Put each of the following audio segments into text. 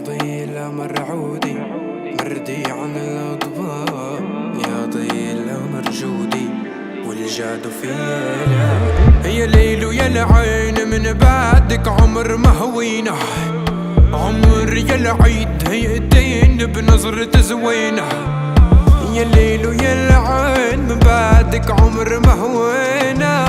ضي الأمر عودي مردي عن الأضواء، يا ضي الأمر جودي والجاد فينا. يا ليل ويا العين من بعدك عمر مهوينا، عمر يا العيد هيئتين بنظرة زوينة. يا الليل ويا العين من بعدك عمر مهوينا،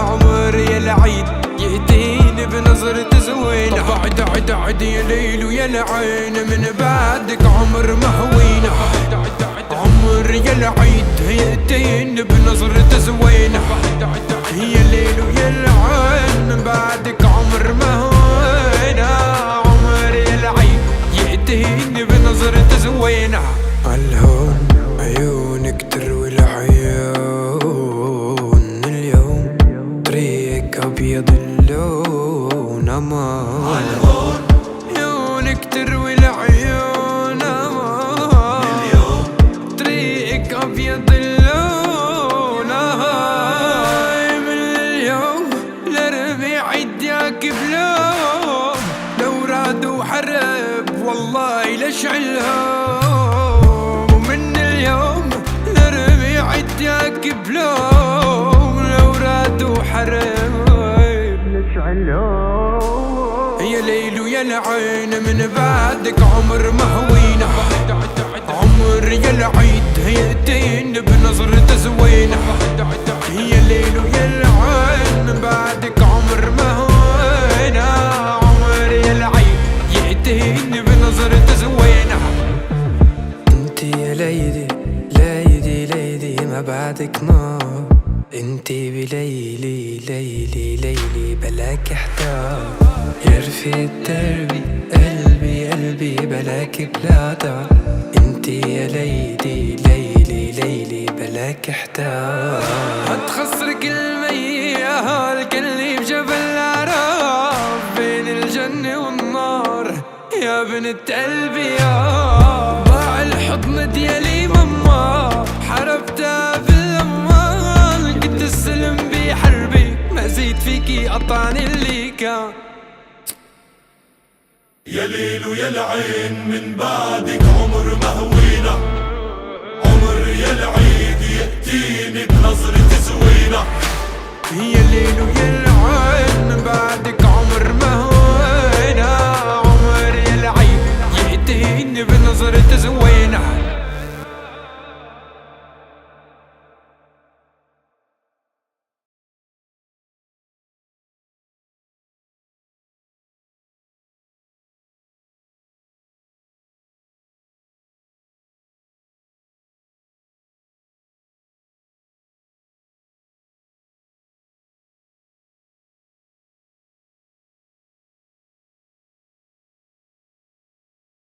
عمر يا العيد يأتيني بنظرة زوينة. بعد عد عد يا ليل ويا العين من بعدك عمر مهوينا، عمر يا العيد يأتيني بنظرة زوينة. يا الليل ويا العين من بعدك عمر مهوينا، عمر يا العيد يأتيني بنظرة زوينة. عالهون عيونك تروي العيون، اليوم طريقك أبيض اللون أمان. عالهون عيونك تروي العيون أمان، اليوم طريقك أبيض اللون أمان. من اليوم لربيع يديك بلوم، لو رادوا حرب والله لشعلهم. ومن اليوم لربيع يديك بلوم، لو رادوا حرب لشعلهم. يا ليل ويا العين من بعدك عمر مهوينا، عمر يا العيد هيئتين بنظرة زوينة. يا ليل ويا العين من بعدك عمر مهوينا، عمر يا العيد يأتيني بنظرة زوينة. انتي يا ليدي ليدي ليدي ما بعدك نار، انتي بليلي ليلي ليلي بلاك احتار. يا رفيق دربي قلبي قلبي بلاك بلا دار، انتي يا ليدي ليلي ليلي بلاك احتار. هتخسرك المياه الكلي بجبل العراف، بين الجنة والنار يا بنت قلبي يا. ضاع الحضن ديالي ماما حربتها بالامان، كنت السلم بحربي ما زيد فيكي قطعني اللي كان. يا ليل ويا العين من بعدك عمر مهوينا، عمر يا العيد يأتيني بنظرة زوينة. يا الليل ويا العين من بعدك عمر مهوينا، عمر يا العيد يأتيني بنظرة زوينة.